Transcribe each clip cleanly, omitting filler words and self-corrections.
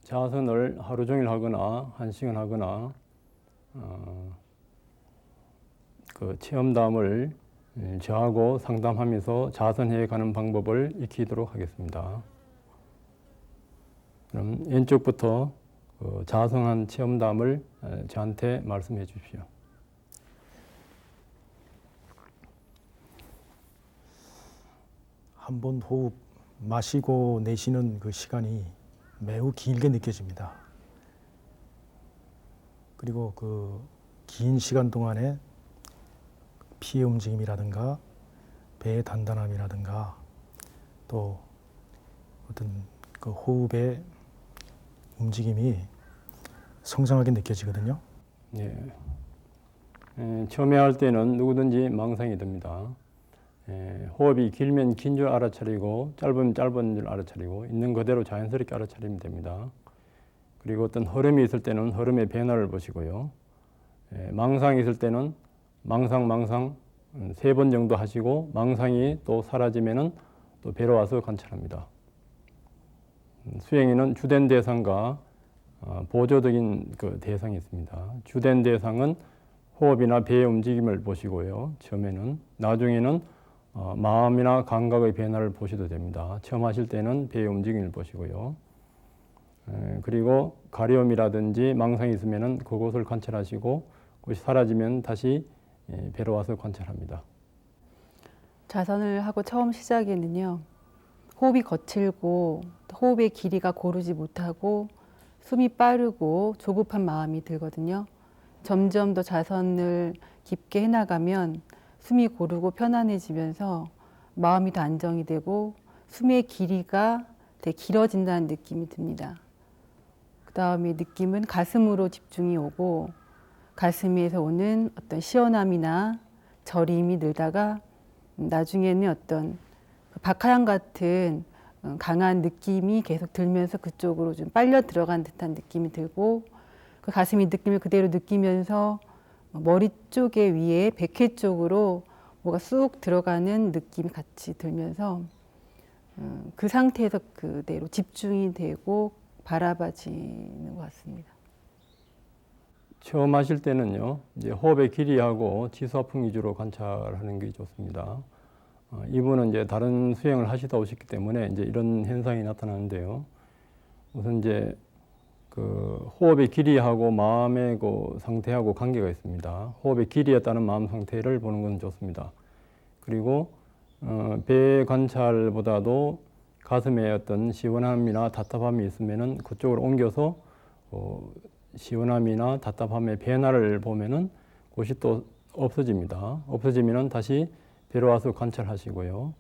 자선을 하루 종일 하거나 1시간 하거나 그 체험담을 저하고 상담하면서 자선해 가는 방법을 익히도록 하겠습니다. 그럼 왼쪽부터 그 자선한 체험담을 저한테 말씀해 주십시오. 한 번 호흡 마시고 내쉬는 그 시간이 매우 길게 느껴집니다. 그리고 그 긴 시간 동안에 피의 움직임이라든가 배의 단단함이라든가 또 어떤 그 호흡의 움직임이 성장하게 느껴지거든요. 예. 처음에 할 때는 누구든지 망상이 듭니다. 호흡이 길면 긴 줄 알아차리고 짧으면 짧은 줄 알아차리고 있는 그대로 자연스럽게 알아차리면 됩니다. 그리고 어떤 흐름이 있을 때는 흐름의 변화를 보시고요. 망상이 있을 때는 망상 3번 정도 하시고 망상이 또 사라지면은 또 배로 와서 관찰합니다. 수행에는 주된 대상과 보조적인 그 대상이 있습니다. 주된 대상은 호흡이나 배의 움직임을 보시고요. 처음에는 나중에는 마음이나 감각의 변화를 보셔도 됩니다. 처음 하실 때는 배의 움직임을 보시고요. 그리고 가려움이라든지 망상이 있으면은 그곳을 관찰하시고 그것이 사라지면 다시 배로 와서 관찰합니다. 자선을 하고 처음 시작에는요. 호흡이 거칠고 호흡의 길이가 고르지 못하고 숨이 빠르고 조급한 마음이 들거든요. 점점 더 자선을 깊게 해나가면 숨이 고르고 편안해지면서 마음이 더 안정이 되고 숨의 길이가 되게 길어진다는 느낌이 듭니다. 그 다음에 느낌은 가슴으로 집중이 오고 가슴에서 오는 어떤 시원함이나 저림이 늘다가 나중에는 어떤 박하향 같은 강한 느낌이 계속 들면서 그쪽으로 좀 빨려 들어간 듯한 느낌이 들고 그 가슴이 느낌을 그대로 느끼면서 머리 쪽에 위에 백회 쪽으로 뭐가 쑥 들어가는 느낌이 같이 들면서 그 상태에서 그대로 집중이 되고 바라봐지는 것 같습니다. 처음 하실 때는요, 이제 호흡의 길이하고 지수화풍 위주로 관찰하는 게 좋습니다. 이분은 이제 다른 수행을 하시다 오셨기 때문에 이제 이런 현상이 나타나는데요. 우선 이제 그 호흡의 길이하고 마음의 그 상태하고 관계가 있습니다. 호흡의 길이에 따른 마음 상태를 보는 것은 좋습니다. 그리고 배 관찰보다도 가슴에 어떤 시원함이나 답답함이 있으면은 그쪽으로 옮겨서 시원함이나 답답함의 변화를 보면은 그것이 또 없어집니다. 없어지면은 다시 배로 와서 관찰하시고요.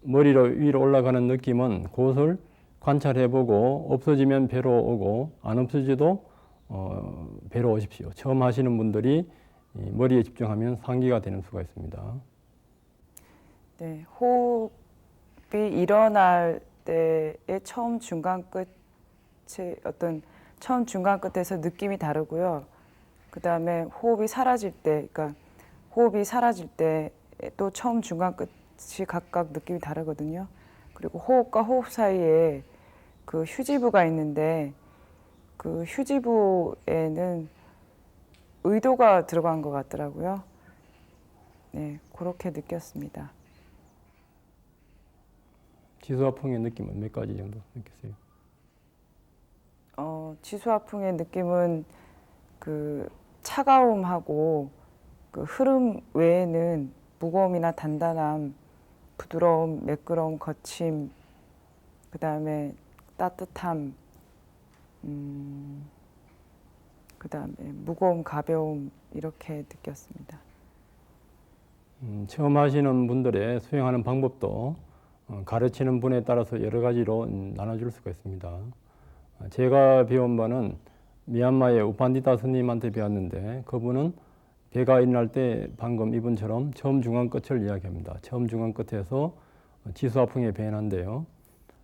머리로 위로 올라가는 느낌은 그것을 관찰해보고 없어지면 배로 오고 안 없어지도 배로 오십시오. 처음 하시는 분들이 머리에 집중하면 상기가 되는 수가 있습니다. 네, 호흡이 일어날 때의 처음 중간 끝의 어떤 처음 중간 끝에서 느낌이 다르고요. 그 다음에 호흡이 사라질 때, 그러니까 호흡이 사라질 때 또 처음 중간 끝이 각각 느낌이 다르거든요. 그리고 호흡과 호흡 사이에 그 휴지부가 있는데 그 휴지부에는 의도가 들어간 것 같더라고요. 네, 그렇게 느꼈습니다. 지수화풍의 느낌은 몇 가지 정도 느꼈어요? 지수화풍의 느낌은 그 차가움하고 그 흐름 외에는 무거움이나 단단함, 부드러움, 매끄러움, 거침, 그 다음에 따뜻함, 그 다음에 무거움, 가벼움 이렇게 느꼈습니다. 처음 하시는 분들의 수행하는 방법도 가르치는 분에 따라서 여러 가지로 나눠줄 수가 있습니다. 제가 배운 바는 미얀마의 우판디타 스님한테 배웠는데 그분은 배가 일어날 때 방금 이분처럼 처음 중간 끝을 이야기합니다. 처음 중간 끝에서 지수화풍의 변화인데요.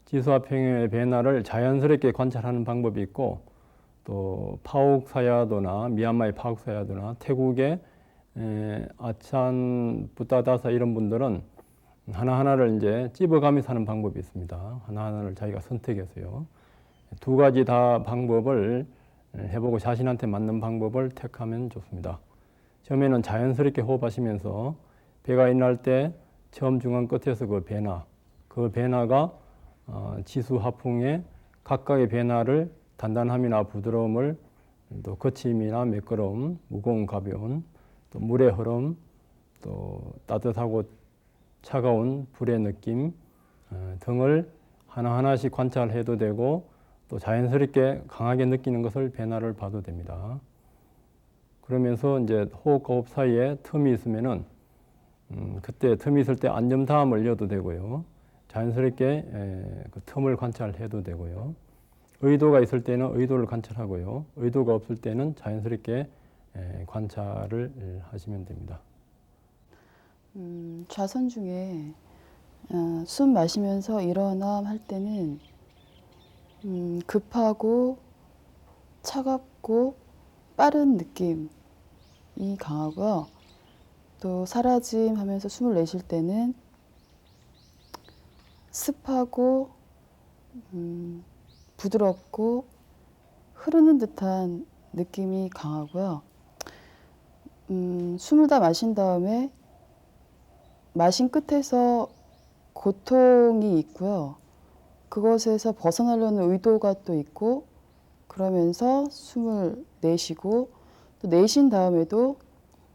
지수화풍의 변화를 자연스럽게 관찰하는 방법이 있고 또 파옥사야도나 미얀마의 파옥사야도나 태국의 아찬 부타다사 이런 분들은 하나하나를 이제 찝어가면서 하는 방법이 있습니다. 하나하나를 자기가 선택해서요. 두 가지 다 방법을 해보고 자신한테 맞는 방법을 택하면 좋습니다. 처음에는 자연스럽게 호흡하시면서 배가 일어날 때 처음 중간 끝에서 그 변화가 지수 하풍의 각각의 변화를 단단함이나 부드러움을, 또 거침이나 매끄러움, 무거운 가벼움, 또 물의 흐름, 또 따뜻하고 차가운 불의 느낌 등을 하나하나씩 관찰해도 되고, 또 자연스럽게 강하게 느끼는 것을 변화를 봐도 됩니다. 그러면서 이제 호흡과 호흡 사이에 틈이 있으면은 그때 틈이 있을 때 안정담을 이어도 되고요. 자연스럽게 그 틈을 관찰해도 되고요. 의도가 있을 때는 의도를 관찰하고요. 의도가 없을 때는 자연스럽게 관찰을 하시면 됩니다. 좌선 중에 숨 마시면서 일어나 할 때는 급하고 차갑고 빠른 느낌이 강하고요. 또 사라짐 하면서 숨을 내쉴 때는 습하고 부드럽고 흐르는 듯한 느낌이 강하고요. 숨을 다 마신 다음에 마신 끝에서 고통이 있고요. 그것에서 벗어나려는 의도가 또 있고, 그러면서 숨을 내쉬고, 또 내쉰 다음에도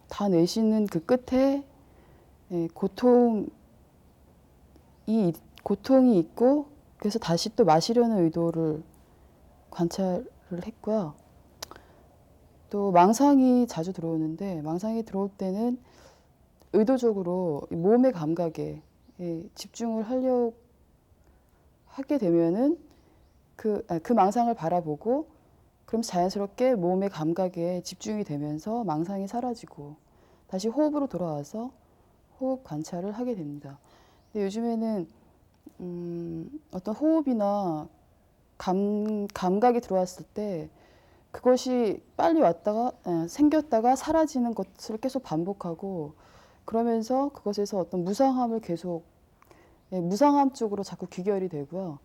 다 내쉬는 그 끝에 고통이 있고, 그래서 다시 또 마시려는 의도를 관찰을 했고요. 또 망상이 자주 들어오는데, 망상이 들어올 때는 의도적으로 몸의 감각에 집중을 하게 되면은 그 망상을 바라보고, 그럼 자연스럽게 몸의 감각에 집중이 되면서 망상이 사라지고 다시 호흡으로 돌아와서 호흡 관찰을 하게 됩니다. 근데 요즘에는 어떤 호흡이나 감각이 들어왔을 때 그것이 빨리 왔다가 생겼다가 사라지는 것을 계속 반복하고, 그러면서 그것에서 어떤 무상함을 계속 무상함 쪽으로 자꾸 귀결이 되고요.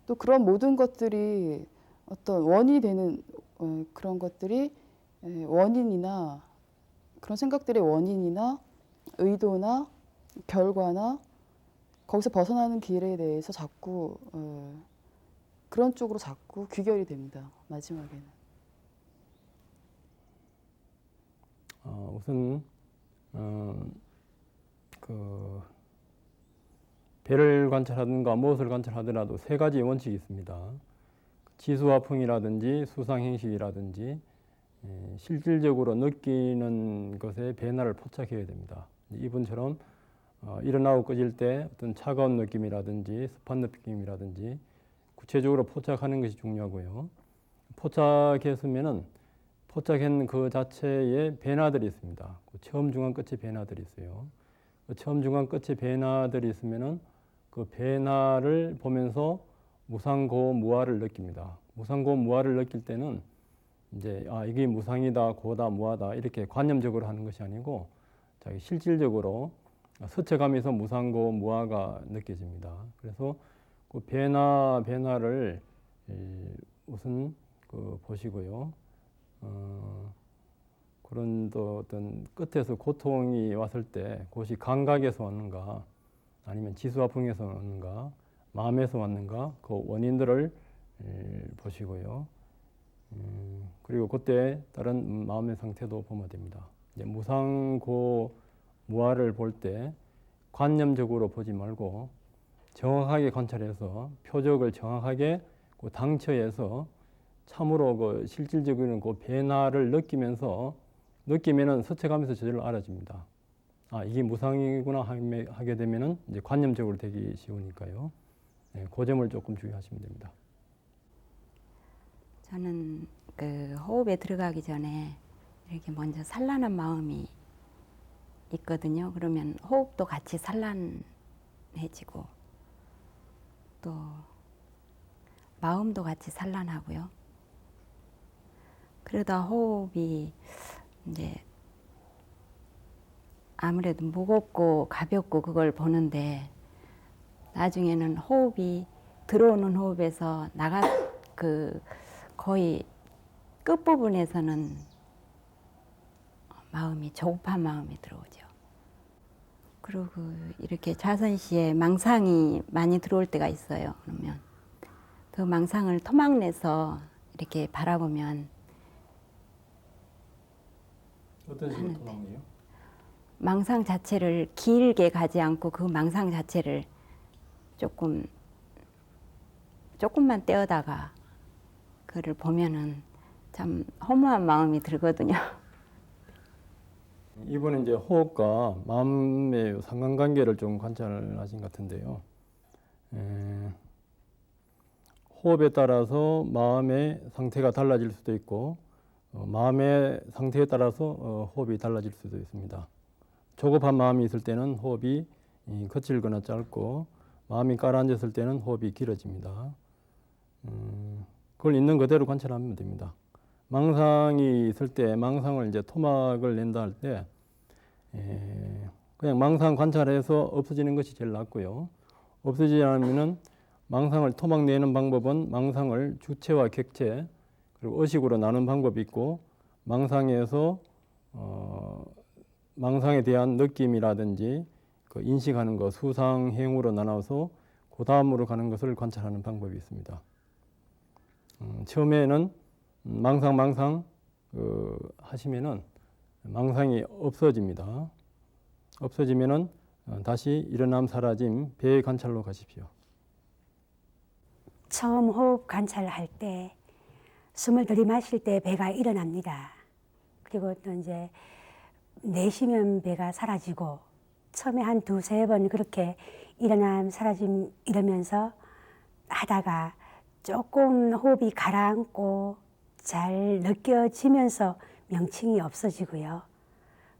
또 그런 모든 것들이 어떤 원인이 되는 그런 것들이 원인이나 그런 생각들의 원인이나 의도나 결과나 거기서 벗어나는 길에 대해서 자꾸 그런 쪽으로 자꾸 귀결이 됩니다. 마지막에는. 우선 배를 관찰하든가 무엇을 관찰하더라도 세 가지 원칙이 있습니다. 지수화풍이라든지 수상행식이라든지 실질적으로 느끼는 것에 변화를 포착해야 됩니다. 이분처럼 일어나고 꺼질 때 어떤 차가운 느낌이라든지 습한 느낌이라든지 구체적으로 포착하는 것이 중요하고요. 포착했으면은 포착한 그 자체에 변화들이 있습니다. 처음, 중간, 끝에 변화들이 있어요. 처음, 중간, 끝에 변화들이 있으면은 그 변화를 보면서 무상고 무아를 느낍니다. 무상고 무아를 느낄 때는 이제 이게 무상이다, 고다, 무아다 이렇게 관념적으로 하는 것이 아니고 자기 실질적으로 스쳐가면서 무상고 무아가 느껴집니다. 그래서 그 변화를 우선 보시고요. 그런 또 어떤 끝에서 고통이 왔을 때 그것이 감각에서 왔는가 아니면 지수화풍에서 왔는가 마음에서 왔는가 그 원인들을 보시고요. 그리고 그때 다른 마음의 상태도 보면 됩니다. 이제 무상고 무아를 볼 때 관념적으로 보지 말고 정확하게 관찰해서 표적을 정확하게 그 당처에서 참으로 그 실질적인 그 변화를 느끼면은 스쳐가면서 저절로 알아집니다. 이게 무상이구나 하게 되면은 이제 관념적으로 되기 쉬우니까요. 그 점을 조금 주의하시면 됩니다. 저는 그 호흡에 들어가기 전에 이렇게 먼저 산란한 마음이 있거든요. 그러면 호흡도 같이 산란해지고 또 마음도 같이 산란하고요. 그러다 호흡이 이제 아무래도 무겁고 가볍고 그걸 보는데 나중에는 호흡이 들어오는 호흡에서 그 거의 끝부분에서는 마음이 조급한 마음이 들어오죠. 그리고 이렇게 자선 시에 망상이 많이 들어올 때가 있어요. 그러면 그 망상을 토막내서 이렇게 바라보면 어떤 식으로 토막내요? 망상 자체를 길게 가지 않고 그 망상 자체를 조금만 떼어다가 그를 보면은 참 허무한 마음이 들거든요. 이번에 이제 호흡과 마음의 상관관계를 좀 관찰을 하신 것 같은데요. 호흡에 따라서 마음의 상태가 달라질 수도 있고 마음의 상태에 따라서 호흡이 달라질 수도 있습니다. 조급한 마음이 있을 때는 호흡이 거칠거나 짧고 마음이 가라앉았을 때는 호흡이 길어집니다. 그걸 있는 그대로 관찰하면 됩니다. 망상이 있을 때 망상을 이제 토막을 낸다 할 때 그냥 망상 관찰해서 없어지는 것이 제일 낫고요. 없어지지 않으면은 망상을 토막 내는 방법은 망상을 주체와 객체 그리고 의식으로 나눈 방법이 있고 망상에서 망상에 대한 느낌이라든지 그 인식하는 것 수상행으로 나눠서 그 다음으로 가는 것을 관찰하는 방법이 있습니다. 처음에는 망상 하시면은 망상이 없어집니다. 없어지면은 다시 일어남 사라짐 배의 관찰로 가십시오. 처음 호흡 관찰할 때 숨을 들이마실 때 배가 일어납니다. 그리고 또 이제 내쉬면 배가 사라지고 처음에 한 두세 번 그렇게 일어남 사라짐 이러면서 하다가 조금 호흡이 가라앉고 잘 느껴지면서 명칭이 없어지고요.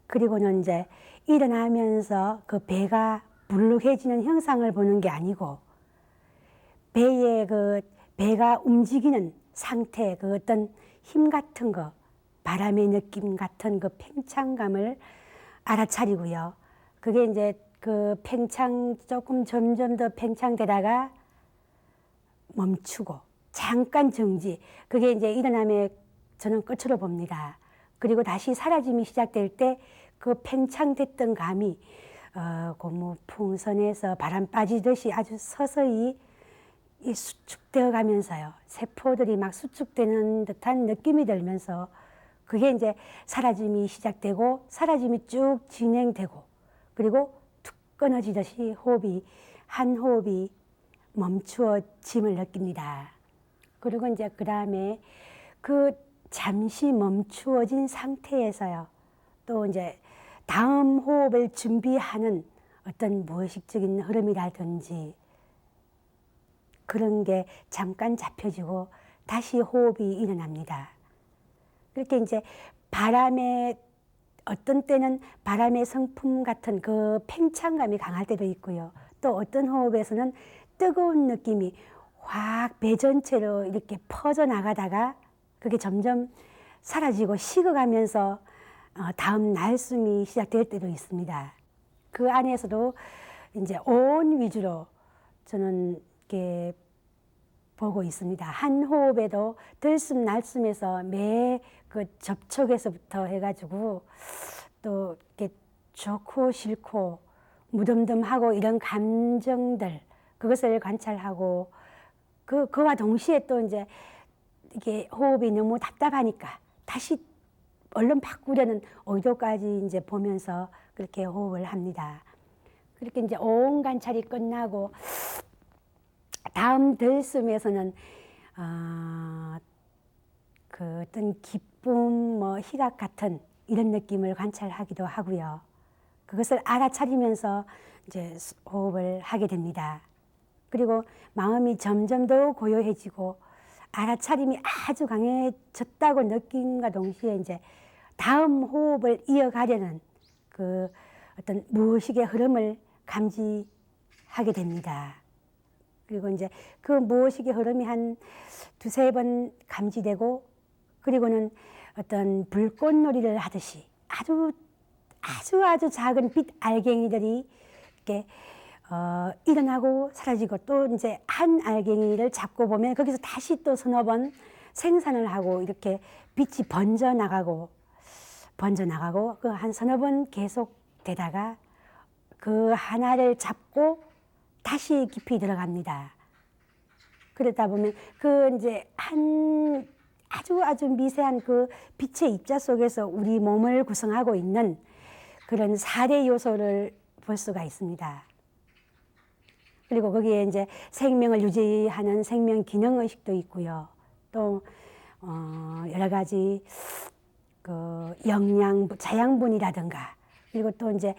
그리고는 이제 일어나면서 그 배가 불룩해지는 형상을 보는 게 아니고 배의 그 배가 움직이는 상태, 그 어떤 힘 같은 거, 바람의 느낌 같은 그 팽창감을 알아차리고요. 그게 이제 그 팽창 조금 점점 더 팽창되다가 멈추고 잠깐 정지. 그게 이제 일어남의 저는 끝으로 봅니다. 그리고 다시 사라짐이 시작될 때 그 팽창됐던 감이 고무 풍선에서 바람 빠지듯이 아주 서서히 수축되어 가면서요. 세포들이 막 수축되는 듯한 느낌이 들면서 그게 이제 사라짐이 시작되고 사라짐이 쭉 진행되고 그리고 툭 끊어지듯이 호흡이 한 호흡이 멈추어짐을 느낍니다. 그리고 이제 그 다음에 그 잠시 멈추어진 상태에서요. 또 이제 다음 호흡을 준비하는 어떤 무의식적인 흐름이라든지 그런 게 잠깐 잡혀지고 다시 호흡이 일어납니다. 그렇게 이제 바람의 어떤 때는 바람의 성품 같은 그 팽창감이 강할 때도 있고요. 또 어떤 호흡에서는 뜨거운 느낌이 확 배 전체로 이렇게 퍼져나가다가 그게 점점 사라지고 식어가면서 다음 날숨이 시작될 때도 있습니다. 그 안에서도 이제 온 위주로 저는 이렇게 보고 있습니다. 한 호흡에도 들숨 날숨에서 매 그 접촉에서부터 해가지고 또 이렇게 좋고 싫고 무덤덤하고 이런 감정들 그것을 관찰하고 그와 동시에 또 이제 이게 호흡이 너무 답답하니까 다시 얼른 바꾸려는 의도까지 이제 보면서 그렇게 호흡을 합니다. 그렇게 이제 온 관찰이 끝나고 다음 들숨에서는 그 어떤 기쁨, 뭐 희각 같은 이런 느낌을 관찰하기도 하고요. 그것을 알아차리면서 이제 호흡을 하게 됩니다. 그리고 마음이 점점 더 고요해지고 알아차림이 아주 강해졌다고 느낌과 동시에 이제 다음 호흡을 이어가려는 그 어떤 무의식의 흐름을 감지하게 됩니다. 그리고 이제 그 무의식의 흐름이 한 두세 번 감지되고 그리고는 어떤 불꽃놀이를 하듯이 아주 작은 빛 알갱이들이 이렇게 일어나고 사라지고 또 이제 한 알갱이를 잡고 보면 거기서 다시 또 서너 번 생산을 하고 이렇게 빛이 번져 나가고 그 한 서너 번 계속 되다가 그 하나를 잡고 다시 깊이 들어갑니다. 그러다 보면 그 이제 한 아주 미세한 그 빛의 입자 속에서 우리 몸을 구성하고 있는 그런 4대 요소를 볼 수가 있습니다. 그리고 거기에 이제 생명을 유지하는 생명 기능 의식도 있고요. 또 여러 가지 그 영양 자양분이라든가 그리고 또 이제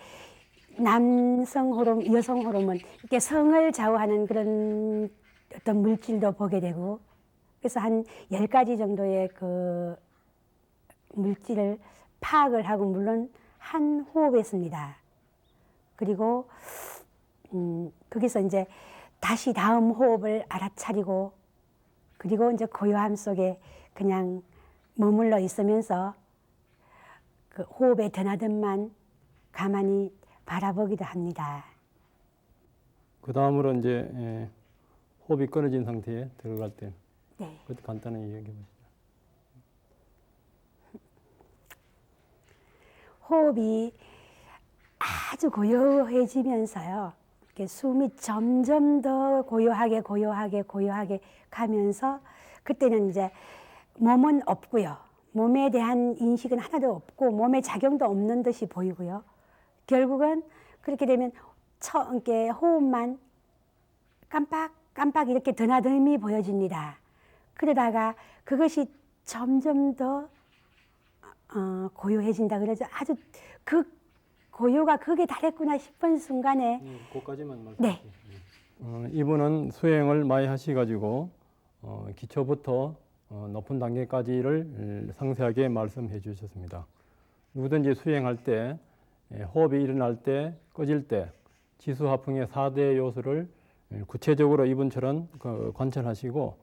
남성 호르몬, 여성 호르몬 이렇게 성을 좌우하는 그런 어떤 물질도 보게 되고 그래서 한 10가지 정도의 그 물질을 파악을 하고 물론 한 호흡에 씁니다. 그리고 거기서 이제 다시 다음 호흡을 알아차리고 그리고 이제 고요함 속에 그냥 머물러 있으면서 그 호흡의 드나듦만 가만히 바라보기도 합니다. 그 다음으로 이제 호흡이 끊어진 상태에 들어갈 때 네. 그것도 간단하게 이야기해 보시죠. 호흡이 아주 고요해지면서요. 이렇게 숨이 점점 더 고요하게 가면서 그때는 이제 몸은 없고요. 몸에 대한 인식은 하나도 없고 몸에 작용도 없는 듯이 보이고요. 결국은 그렇게 되면 이렇게 호흡만 깜빡 이렇게 드나듦이 보여집니다. 그러다가 그것이 점점 더 고요해진다 그러죠. 아주 그 고요가 극에 달했구나 싶은 순간에 그까지만 말씀해 네. 주세요. 이분은 수행을 많이 하셔가지고 기초부터 높은 단계까지를 상세하게 말씀해 주셨습니다. 누구든지 수행할 때 호흡이 일어날 때, 꺼질 때 지수화풍의 4대 요소를 구체적으로 이분처럼 관찰하시고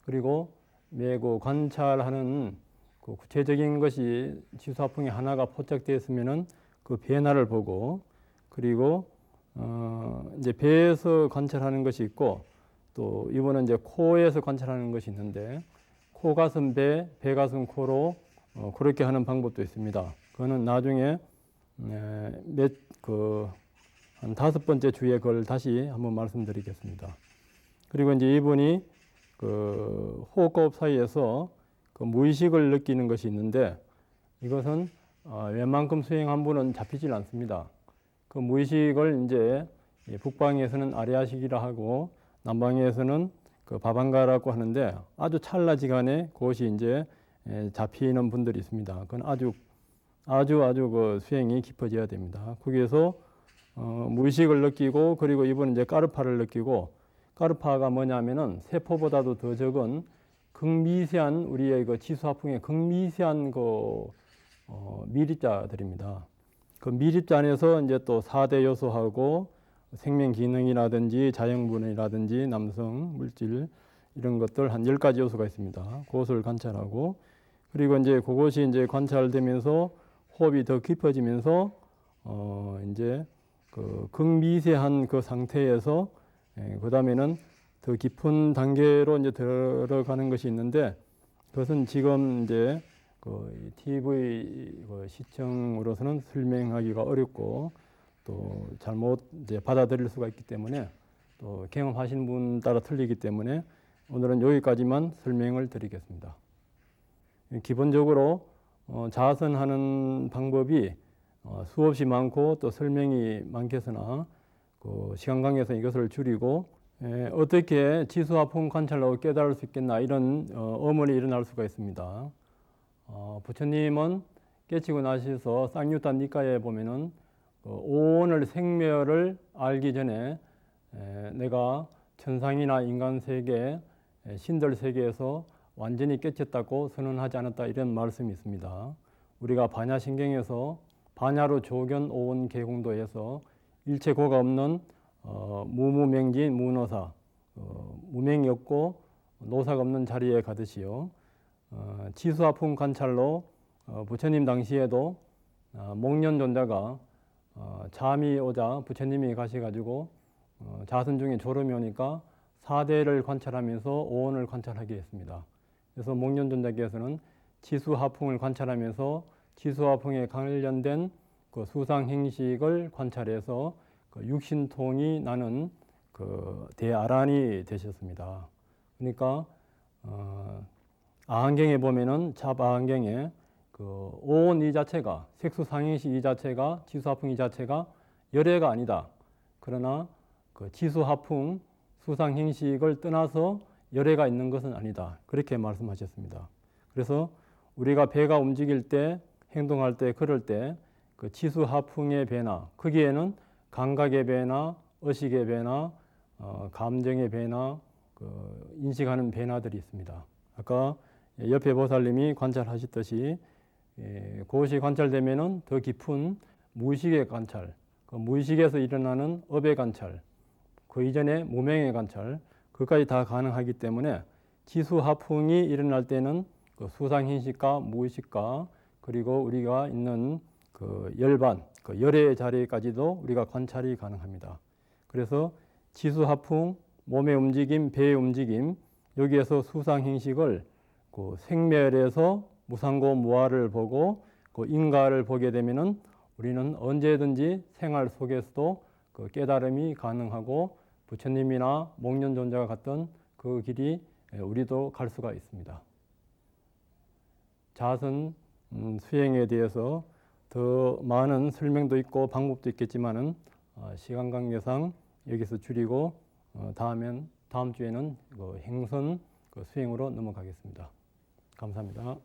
그리고 매고 관찰하는 그 구체적인 것이 지수화풍의 하나가 포착되어 있으면은 그 변화를 보고 그리고 이제 배에서 관찰하는 것이 있고 또 이번은 이제 코에서 관찰하는 것이 있는데 코 가슴 배, 배 가슴 코로 그렇게 하는 방법도 있습니다. 그거는 나중에 한 5번째 주에 그걸 다시 한번 말씀드리겠습니다. 그리고 이제 이분이 그 호흡 사이에서 그 무의식을 느끼는 것이 있는데 이것은 웬만큼 수행한 분은 잡히질 않습니다. 그 무의식을 이제 북방에서는 아리아식이라 하고 남방에서는 그 바방가라고 하는데 아주 찰나지간에 그것이 이제 잡히는 분들이 있습니다. 그건 아주 그 수행이 깊어져야 됩니다. 거기에서 무의식을 느끼고 그리고 이분은 이제 까르파를 느끼고 까르파가 뭐냐면은 세포보다도 더 적은 극미세한 우리의 그 지수화풍의 극미세한 그 미립자들입니다. 그 미립자 안에서 이제 또 4대 요소하고 생명 기능이라든지 자연분이라든지 남성 물질 이런 것들 한 10가지 요소가 있습니다. 그것을 관찰하고 그리고 이제 그것이 이제 관찰되면서 호흡이 더 깊어지면서 이제 그 극미세한 그 상태에서 그 다음에는 더 깊은 단계로 이제 들어가는 것이 있는데 그것은 지금 이제 그 TV 그 시청으로서는 설명하기가 어렵고 또 잘못 이제 받아들일 수가 있기 때문에 또 경험하신 분 따라 틀리기 때문에 오늘은 여기까지만 설명을 드리겠습니다. 기본적으로 자아선하는 방법이 수없이 많고 또 설명이 많겠으나 그 시간 관계에서 이것을 줄이고 어떻게 지수화풍 관찰로 깨달을 수 있겠나 이런 의문이 일어날 수가 있습니다. 부처님은 깨치고 나셔서 쌍유타 니까에 보면은 오온을 생멸을 알기 전에 내가 천상이나 인간 세계, 신들 세계에서 완전히 깨쳤다고 선언하지 않았다 이런 말씀이 있습니다. 우리가 반야신경에서 반야로 조견 오온 개공도에서 일체 고가 없는 무무명진 무노사 무명이 없고 노사가 없는 자리에 가듯이요. 지수화풍 관찰로 부처님 당시에도 목련존자가 잠이 오자 부처님이 가셔가지고 자선 중에 졸음이 오니까 4대를 관찰하면서 오온을 관찰하게 했습니다. 그래서 목련존자께서는 지수하풍을 관찰하면서 지수하풍에 관련된 그 수상 행식을 관찰해서 그 육신통이 나는 그 대아란이 되셨습니다. 그러니까 아한경에 보면은 잡아한경에 그 오온 이 자체가 색수상행식 이 자체가 지수하풍 이 자체가 열애가 아니다. 그러나 그 지수하풍 수상행식을 떠나서 열애가 있는 것은 아니다. 그렇게 말씀하셨습니다. 그래서 우리가 배가 움직일 때, 행동할 때, 걸을 때 그 지수하풍의 변화, 거기에는 감각의 변화, 의식의 변화, 감정의 변화, 그 인식하는 변화들이 있습니다. 아까 옆에 보살님이 관찰하셨듯이 그것이 관찰되면은 더 깊은 무의식의 관찰, 그 무의식에서 일어나는 업의 관찰, 그 이전에 무명의 관찰, 그까지 다 가능하기 때문에 지수하풍이 일어날 때는 그 수상행식과 무의식과 그리고 우리가 있는 그 열반, 그 열의 자리까지도 우리가 관찰이 가능합니다. 그래서 지수하풍, 몸의 움직임, 배의 움직임, 여기에서 수상행식을 그 생멸에서 무상고 무아를 보고 그 인가를 보게 되면은 우리는 언제든지 생활 속에서도 그 깨달음이 가능하고 부처님이나 목련존자가 갔던 그 길이 우리도 갈 수가 있습니다. 자선 수행에 대해서 더 많은 설명도 있고 방법도 있겠지만은 시간 관계상 여기서 줄이고 다음 주에는 그 행선 그 수행으로 넘어가겠습니다. 감사합니다.